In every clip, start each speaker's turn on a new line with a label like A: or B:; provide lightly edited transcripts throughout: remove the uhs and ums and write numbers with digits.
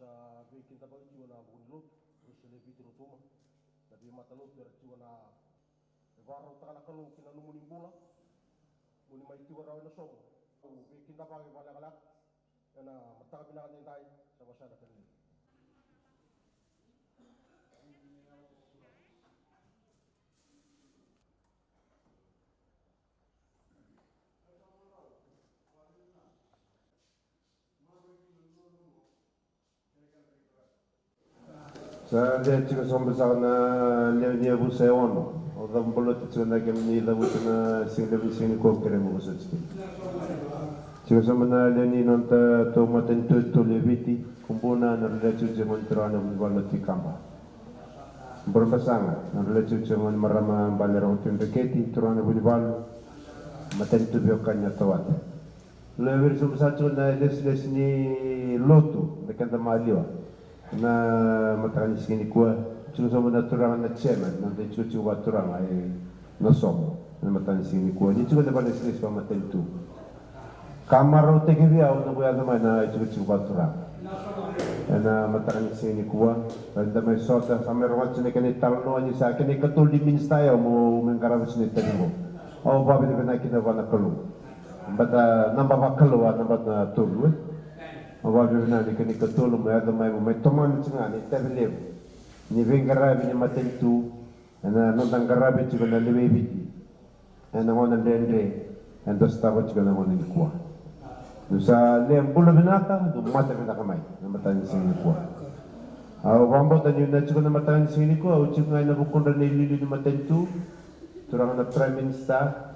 A: sa bikin tabang jiwa na bunlut terus lebih terutama tapi mata lu biar jiwa na baru tak nak kalau kena numu nimbula muni mai jiwa rawan som bikin tabang balik alak karena mata bilangan yang tay sama sana kan
B: Sa dia cika sombesar na lewnya bu seon o da bolot tsuna ke ni la bu na sing sing ko kere mo sa cika cika somna lewni non ta to maten to leviti kumpuna na lechu je montrana bu baloti kamba berbasanga na lechu je mon marama balero tindeketi turana bu bal maten to biokanya tawat lewer sombesar na les ni lotu de kanta maliwa na matani sini kuah cuma sama na turang na chairman nanti cuci buat turang ay nasom na matani sini kuah ni cuma dapat sini sama tentu kamar rote ke dia untuk buat sama na cuci buat turang na matani sini kuah pada mai sota sampai rumah cina kini talno ni sa kini ketul di minsta ya mau mengkarab sini tentu oh babi kena kita wana kalu bata nambah bakal nambah na tulu awal na ni kini ketul mo ada mai toman tsinga ni tablev ni vengarabi ni matentu ana no dangarabi ci na lewe biti ana ngona dendre and dostava ci na ngona ni kwa nusa lem bulu binaka du mata binaka mai na matan sini kwa aw wambo tani na ci na matan sini kwa u ci na bukunda ni lili ni matentu turang na prime minister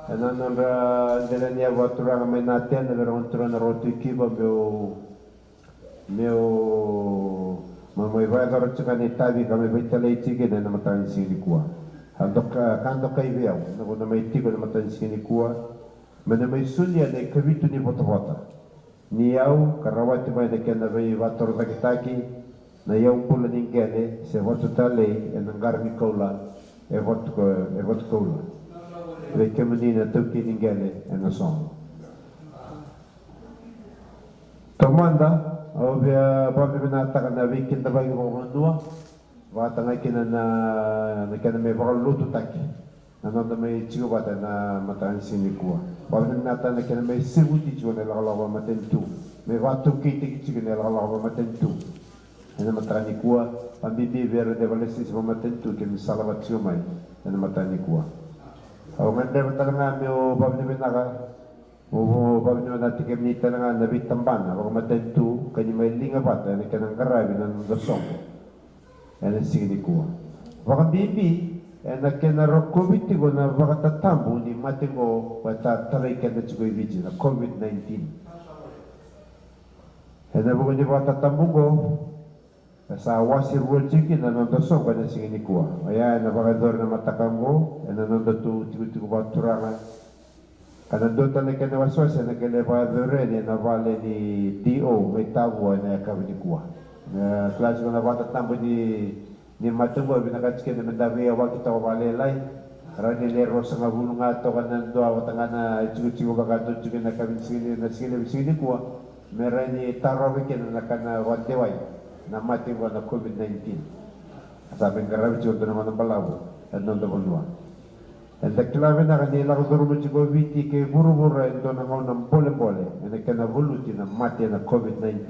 B: ana nora delania watura mai naten na ron turana roti kiba meu mamoi vai dar chakani tabi kami betale chike na matan sini kuwa handok kando kai veo na bona mai tigo na matan sini kuwa mena mai sulia de kabitu ni bota ni au karawati mai de kena vai wator takitaki na yau pula ningene se votu tale en ngarmi kola e votu kola Mereka menina tuki ninggale na som. Tomanda, au bia babi binata kana bikin tabagi ko ndua, wata na kina na kana me bakal lutu taki. Na nonda me chigo bata na matan sini kuwa. Babi binata na kana me sibuti chigo na lalawa matentu. Me watu kiti chigo na lalawa matentu. Na matani kuwa, pambibi vera de valesi sa matentu ke misalabat chigo mai na matani kuwa. Au mende betanga meu babni benaka o babni benati ke ni tanga nabi tambana o matentu kani mai linga bata ni kana ngarabi nan dosong ene sini kuwa waka bibi ena kena rokobiti go na waka tatambu ni matengo wata tarai kena chigo ibiji na COVID-19 ena bugo ni wata tatambu go sa wasir wajiki na nonda so kana sini kuwa aya na bagador na matakambo na nonda tu tiku baturanga kana dota na kana waswas na kele bagador na vale ni TO metabu na kabini kuwa na klase na bata tambo ni matumbo binakatske na mendawi awa kita vale lai rani le rosa ngabulunga to kana do awatanga na tiku bagato tiku na kabini sini kuwa merani tarawike na kana watewai na mati wana COVID-19 sabi ngarabi chuto na mga balawo at nung dabulwa at nakilabi na kanila ko duro mo chigo viti ke buru-buru ito na mga ng bole-bole na kanabuluti na mati na COVID-19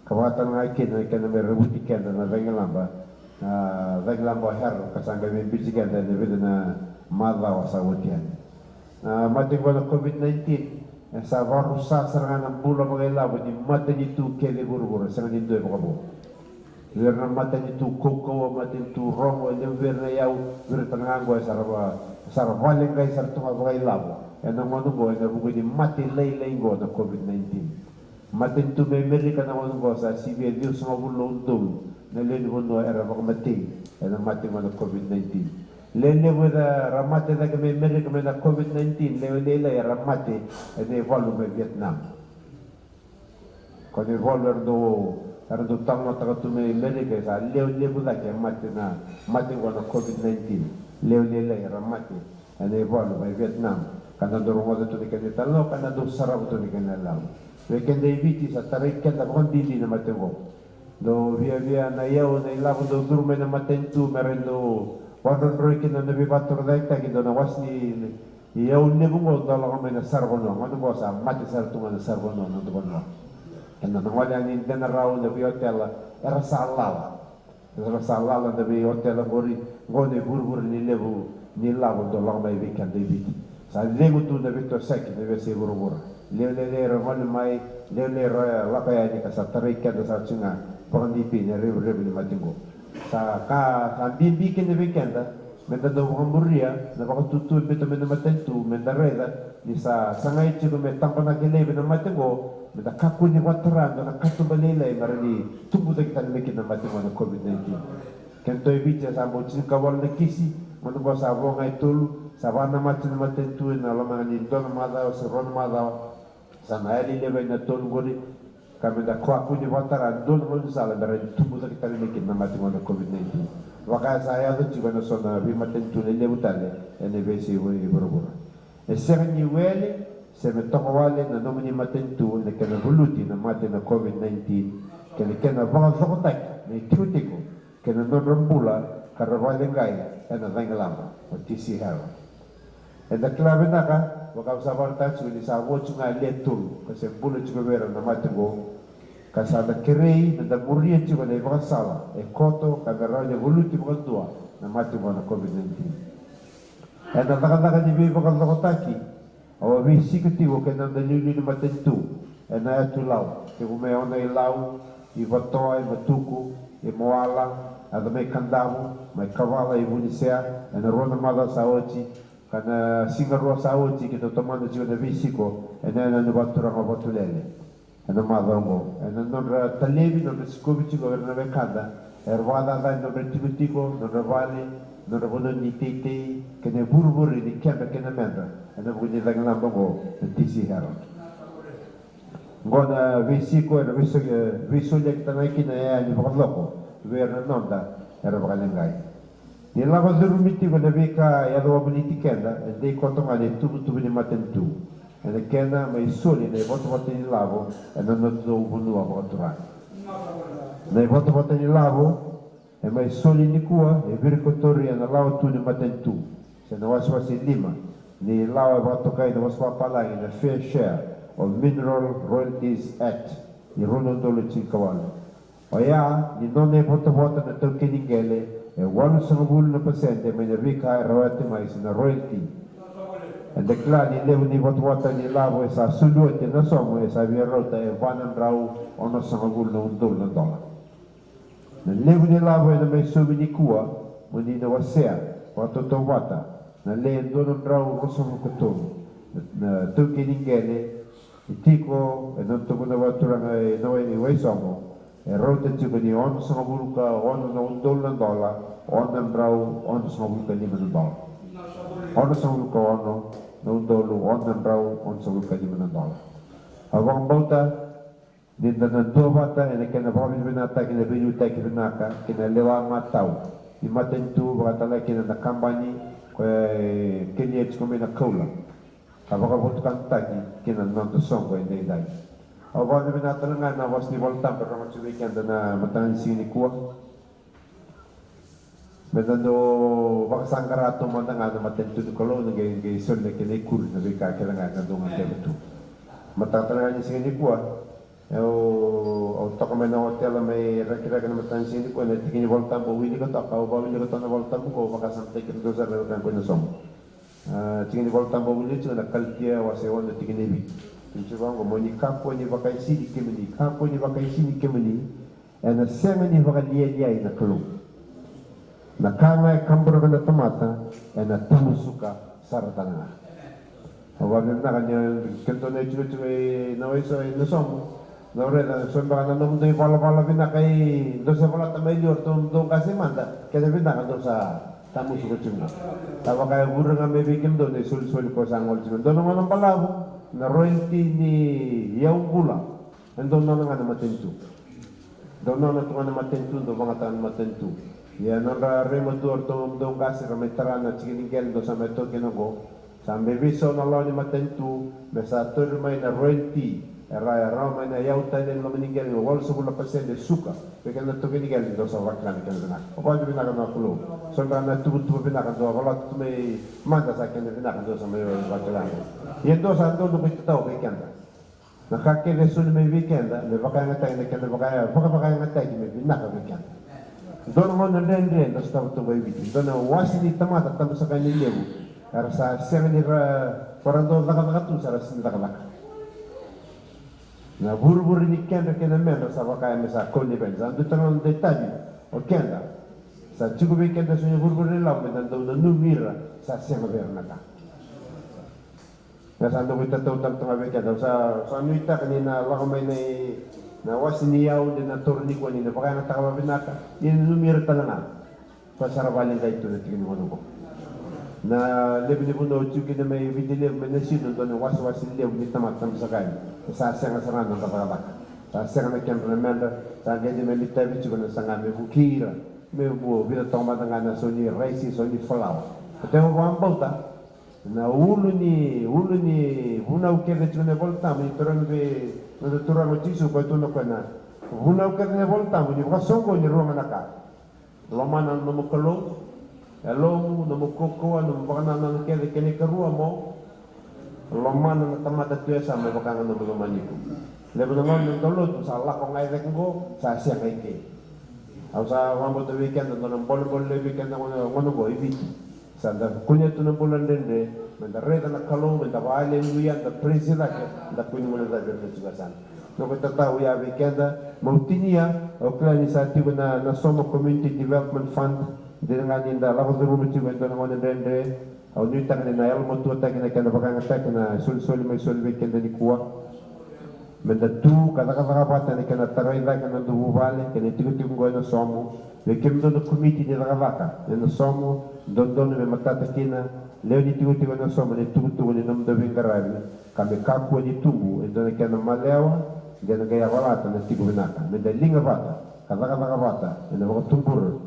B: kawatan nga ikin na kanamay rebuti kenda na venglamba her kasangga may bisi kenda na vida na madlaw sa wutian mati wana COVID-19 sa varusa serangan ng bula mga ilabo ni mati nito kele buru-buru sa nindo yung makabo Verna mata itu koko mata itu rongo yang verna yau bertenang gua sarvaling guys sartunga bagai labo ena manu boy na buku di mati lay go na COVID-19 mati itu Amerika na manu boy sa CBA News mga bulundong na leni bono era baka mati ena mati mo na COVID-19 leni mo na ramate na kami Amerika na COVID-19 leni ramate ena evalu may Vietnam kung evalu do karena tu tahu mata kau tu Amerika sa leu lagi mati na COVID-19 leu ramati ane bolu by Vietnam karena dorong waktu tu dikenal talo karena tu sarap tu dikenal lau weekend day biti sa tarik kan tak kondi di nama tengok do via na iau na ilavu do durme na matentu merendo wadon roi kina na bibator daita kido na wasni iau nebungo do la kame na sarbono ngado bosa mati sartunga na sarbono no do bono kena na wala ni dena rau na bi hotel era salala na bi hotel ngone burbur ni levu ni lavu do la kame weekend debit sa lego tu na bito sek na be se burbur le ron mai le la kaya ni ka sa tarika da sa tsunga pangdipi na river ni matingo sa ka bibi ken weekend menda do hamburia na baka tutu beto menda matentu menda reda ni sa sangai chigo me tampana kele na matingo menda kaku ni wataran na katu balele marani tubu de kita mekin na matingo na covid-19 ken to ibicha sa mo chin kawal na kisi mo do sa bo ngai tul sa bana matin matentu na lama ni don mada o se ron mada sa na eli lebe na tol gori kami da kwa kuni wataran don mo sala bara tubu da kita mekin na matingo na covid-19 waka saya tu juga na sona bi matentu le lebutale ene besi wo iborobora e serni wele se me tokowale na nomini matentu ne kana buluti na mate na covid-19 kene kana banga sokotak ne tiutiko kena non rambula karawale ngai ena dangalama o tisi haro e da klave naka waka sabarta chuli sa wo chunga letul ko se bulu chuga vera na matengo kasada kerei na muria chuga le sala e koto kagaranya voluti bagatua na mati bona covid-19 e na taka ni bi bagalokotaki o vi sikativo ke na dalili ni matentu e na atulau ke ume ona ilau i vatoi matuku e moala ada me kandamu mai kavala i bunisea e na rona mada saochi kana singarua saochi ke to tomando chuga na visiko e na na batura ma batulele ena madongo ena non talevi non scovici governo vekanda ervada da non retibitico non vale non vono ni tete che ne burburi di chiave che ne menda ena vuoi da lambo tisi hero ngona visiko era viso che tanai che ne ni loco ver nonda era valengai ni lava durmiti con le veka e do politicenda e dei contomani tudo ni matentu e kena mai soli nei voto ni lavo e non do bunua votura nei voto ni lavo e mai soli ni kua e virkotori na lao tu ni matentu se no wasi lima ni lao voto kai no waswa pala in a fair share of Mineral Royalties Act ni rono dolo chinkawalo o ya ni non ne voto na toke ningele e 1% me ne vika royalty mai na royalty e declara ni levo ni voto ni lavo e sa sulu e na somo e sa via rota e vanan rau ono sangul no $1 na levo ni lavo e na me subi ni kua mo ni na wasea wato to wata na le dono rau rosomo kotono na tuki ningele tiko e non to kuna watura e no e wai somo e rota tiko ni ono sangul ka ono no $1 ono rau ono sangul ka $5 ono sangul ka ono no dolo on rau on so ka $5 awang bauta din na do bata ene kana bawi binata kina biyu ta kinaka kina lewa matau di matentu bata la kina na kambani ko kenya chikome na kaula abaka bot kan taki kina non to songo ene dai awang binata na was ni volta per ma chu weekend na matan sini kuwa medando bakasangarato mandanga na matentu di kolo nge solle che nei kur na bika che nga na donga tebetu matatala ni sini kuwa o tokome na hotel mai rakira kana matan sini kuwa na tikini volta bo wini ko ta ka ba wini ko ta na volta ko bakasante ke do sa kan ko na som tikini volta bo wini chu na kalkia wase wona tikini bi tinchiwango moni kampo ni bakaisi di kemini kampo ni bakaisi ni kemini na semeni vakalia dia na kolo na kama e kambura kana tomata e na tamusuka saratanga awa na kanya kento na chuchu e na waiso e na somo na ore na somba na no dei pala bina kai do se pala tamai yor to kasi manda ke de bina do sa tamusuka chunga tawa kai buranga me bikim do ne sul ko sangol chunga do no manam pala na royalty ni yaungula endo no na matentu do no na to na matentu do banga tan matentu ya nora remotor to dong kasi rametarana chikinigel do sameto kinogo sambe viso na law ni matentu besator may na royalty Era Roma na yauta ne lo meninggal no wal sebula persen de suka pekan na to meninggal do sa waklan kan na o ba bina kan kulo so na tu bina kan do wala tu me manda sa kan bina kan do sa me waklan yendo sa do do kita tau pekan na kakke de sul me weekend le baka ngata ne kan baka ngata ki me bina ka pekan don mo na den do sta to bay biti don wasini tamata tam sa kan lebu era sa sengni parando laka tu sa sin laka na buru-buru ni kenda membro sa baka mesa koni benza do tanon dettagli o kenda sa cukup kenda sunya buru-buru ni lambe dan do numira sa sema bernaka na sa do kita tahu tentang kenda sa nuita kanina la kamay na wasini yaw din na turni ko ni baka na takawa binaka in numira talanga pasarabalin kay to natin mo ko na lebi ni buno chuki na may vidile menesido don was lebi ni tamat tam sakay sa senga sarana ng kabalak sa senga na kembra menda sa gedi me litabi chuko na sanga me bukira me bu bila toma nga na soni raisi soni falaw ate mo ang bauta na ulu ni huna ukele chune volta me toran be no toran o tisu ko tuno ko na huna ukele volta me buka songo ni roma naka lomana no mukalo Hello, namo koko, namo baka na kele kene karua mo. Lomana na tamata tuya sa may baka na buluman ito. Lebo naman ng tolot, sa lakong ay rekong sa siya kay ke. Aw sa wambo the weekend, ng bol-bol le weekend na ngono bo, ibiti. Sa kunya ito ng bulan din de, manda reda na kalong, manda baale nguyan, da presila ke, da kunya mo na da berna sugasan. No kita tahu ya weekend, mautinia, o klani sa tiba na Somo Community Development Fund, dengan inda la ko rumu ci wento ngone dende aw ñu tak ne na yalla mo to tak ne kan baka nga tak na sul me sul be ken ni kuwa men da tu kada kada pata ne kan tarai da kan do vale ken tigu tigu ngono somo le kem do committee ni la vaka ne somo don me matata kina le ni tigu tigu no somo ne tigu tigu ne nam do be garabi kambe kapu ni tubu e do ne kan malewa gena ga ya wala ta ne tigu binaka men da linga pata kada pata ne ko tumbur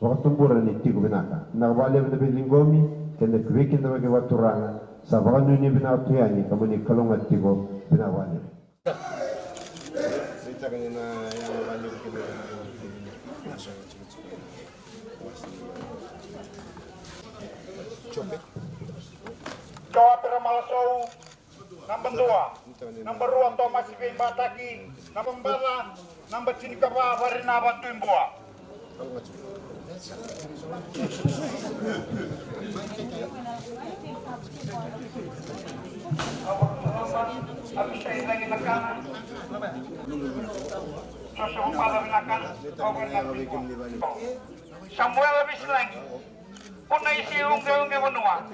B: waktu bulan itu binaka. Nakwale na bilingomi kena kwekin na magwaturanga sa baka nuni binatuyani kamu ni kalungat tigo binawale. Kita kanina yang banyak kita
C: Jawa Peramalasau number 2 number 2 Thomas Ibn Bataki number 4 number Cinikapa Varina Batuimboa. Habis saya lagi makan. Sosok pada makan. Samuel habis lagi. Punai isi unge benua.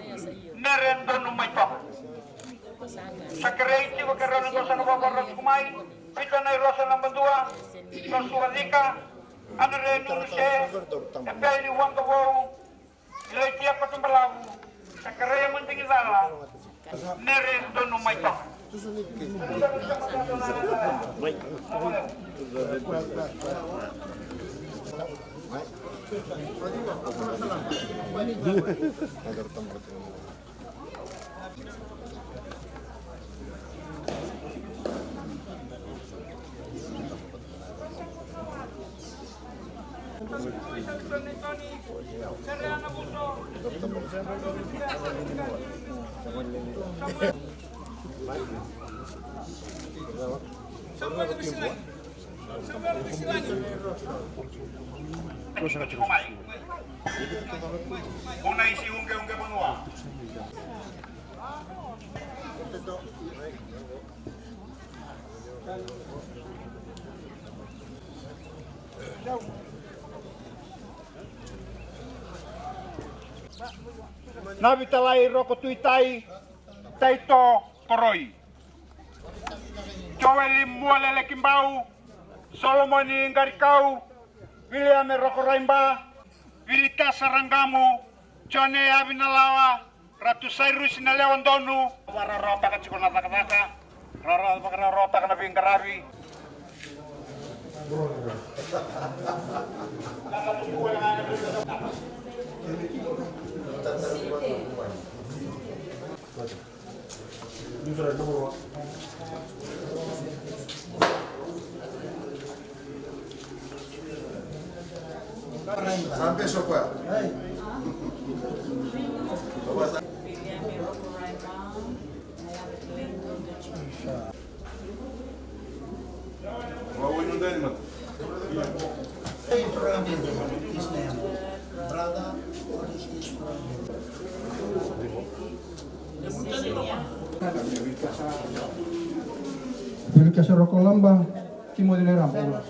C: Neren donu maitok. Sakere itu kerana dosa nababar kumai. Kita naik rosa number 2. Sosuadika. Ano rin yung siya, pwede huwag ka po, ilay tiyak pa itong balabu, sa karaya mo tingin lala, nerin doon nung may ito. Una isi unge benua. Nabitalay roko tuitay taito koroi. Joeli mualele kimbau, Solomoni ngarikau, William roko raimba, Wilita sarangamu, Jone abinalawa, Ratu Sairus inalewan donu, wararota kacikona taka-taka, rarota kana bingarabi.
D: Vilkas Rokolamba, Timo de Rampola.